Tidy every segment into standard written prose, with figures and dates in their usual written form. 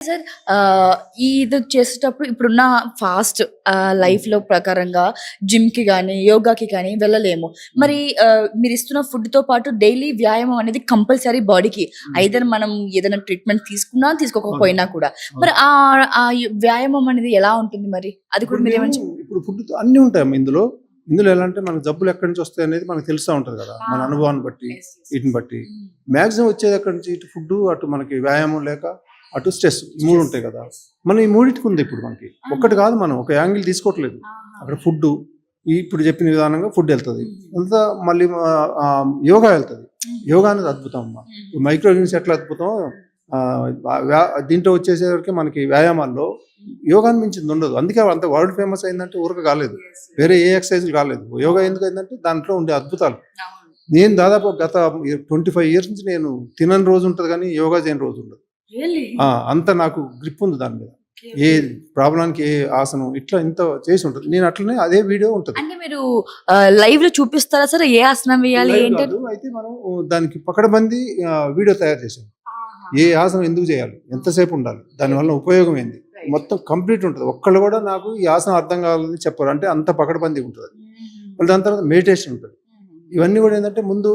Sir ఇది చేసేటప్పుడు ఇప్పుడున్న ఫాస్ట్ లైఫ్‌లో ప్రకారంగా జిమ్‌కి గాని, యోగాకి కానీ వెళ్ళలేము. మరి మీరు ఇస్తున్న ఫుడ్‌తో పాటు డైలీ వ్యాయామం అనేది కంపల్సరీ బాడీకి. హ్మ్. ఐదర్ మనం ఏదైనా ట్రీట్మెంట్ తీసుకున్నా, అవును. తీసుకోకపోయినా కూడా. మరి అవును. వ్యాయామం అనేది ఎలా ఉంటుంది మరి? అది కూడా ఇప్పుడు మేము మీరేమైనా ఇప్పుడు ఫుడ్ అన్నీ ఉంటాయమ్మా ఇందులో. ఇందులో ఎలా అంటే మనకు జబ్బులు ఎక్కడి నుంచి వస్తాయనేది మనకు తెలుస్తా ఉంటది కదా! ఆ! మన అనుభవాన్ని బట్టి, యెస్. యెస్. వీటిని బట్టి. హ్మ్. మాక్సిమం వచ్చేది ఎక్కడి నుంచి ఇటు ఫుడ్డు, అటు మనకి వ్యాయామం లేక, అటు స్ట్రెస్. ఈ 3 స్ట్రెస్. ఉంటాయి కదా! యెస్. మనం ఈ మూడిటికి ఉంది ఇప్పుడు మనకి. ఆహా! ఒక్కటి కాదు మనం ఒక యాంగిల్ తీసుకోవట్లేదు. ఆహా! అక్కడ ఫుడ్డు, ఇప్పుడు చెప్పిన విధానంగా ఫుడ్ ఎళ్తది. హుహు. అంతా మళ్ళీ యోగా ఎళ్తది. హుహు. యోగా అనేది అద్భుతం అమ్మా. హుహు. మైక్రో న్యూస్ ఎట్లా అద్భుతమో దీంట్లో వచ్చేసరికి మనకి వ్యాయామాల్లో యోగాని మించింది ఉండదు. అందుకే అంత వరల్డ్ ఫేమస్ అయిందంటే ఊరక కాలేదు. యెస్. వేరే ఏ ఎక్సర్సైజ్‌లు కాలేదు. యోగా అవును. ఎందుకయిందంటే దాంట్లో ఉండే అద్భుతాలు. అవును. నేను దాదాపు గత 25 ఇయర్స్ నుంచి నేను తినని రోజు ఉంటది గానీ, యోగా చేయని రోజు ఉండదు. రియల్లీ? అంత నాకు గ్రిప్ ఉంది దాని మీద. ఓకే. ఏ ఓకే. ప్రాబ్లమ్‌కి ఏ ఆసనం ఇట్లా ఇంత చేసి ఉంటది. నేను అట్లనే అదే వీడియో ఉంటది. అంటే మీరు లైవ్‌లో చూపిస్తారా సార్? ఏ ఆసనం వేయాలి లైవ్ ఏంటని? కాదు. అయితే మనం దానికి పకడ్బందీ వీడియో తయారు చేసాం. ఆహా! ఏ ఆసనం ఎందుకు చేయాలి? ఎంతసేపు ఉండాలి? దానివల్ల ఉపయోగం ఏంది? రైట్. మొత్తం కంప్లీట్ ఉంటది. ఒక్కళ్ళు కూడా నాకు ఈ ఆసనం అర్థం కావాలని చెప్పరు. అంటే అంత పకడ్బందీగా ఉంటది. హుహు. మళ్ళీ దాని తర్వాత మెడిటేషన్ ఉంటది. హుహు. ఇవన్నీ కూడా ఏంటంటే ముందు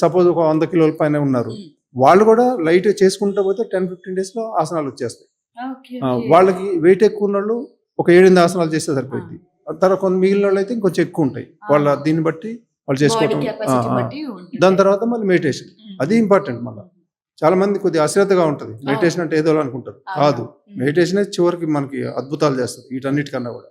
సపోజ్ ఒక 100 కిలోల పైన ఉన్నారు. హ్మ్. వాళ్ళు కూడా లైట్‌గా చేసుకుంటూ పోతే 10, 15 డేస్‌లో ఆసనాలు వచ్చేస్తాయి. ఓకే. ఓకే. వాళ్ళకి వెయిట్ ఎక్కువ ఉన్నోళ్ళు ఒక 7, 8 ఆసనాలు చేస్తే ఆ! సరిపోద్ది. తర్వాత మిగిలినోళ్ళైతే ఇంకొంచెం ఎక్కువ ఉంటాయి. వాళ్ళ ఆహా! దీన్ని బట్టి వాళ్ళు బాడీ చేసుకోవటం. ఆ! కెపాసిటీ ఆ! బట్టి దాని ఉంటుంటాయి. తర్వాత మళ్ళీ మెడిటేషన్. అది హుహు. ఇంపార్టెంట్ మళ్ళా. హుహు. చాలా మంది కొద్దిగా అశ్రద్ధగా ఉంటది. అవును. మెడిటేషన్ అంటే ఏదోలా అనుకుంటారు. కాదు. అవునవును. హ్మ్. మెడిటేషనే చివరికి మనకి అద్భుతాలు చేస్తది. వీటన్నిటికన్నా కూడా.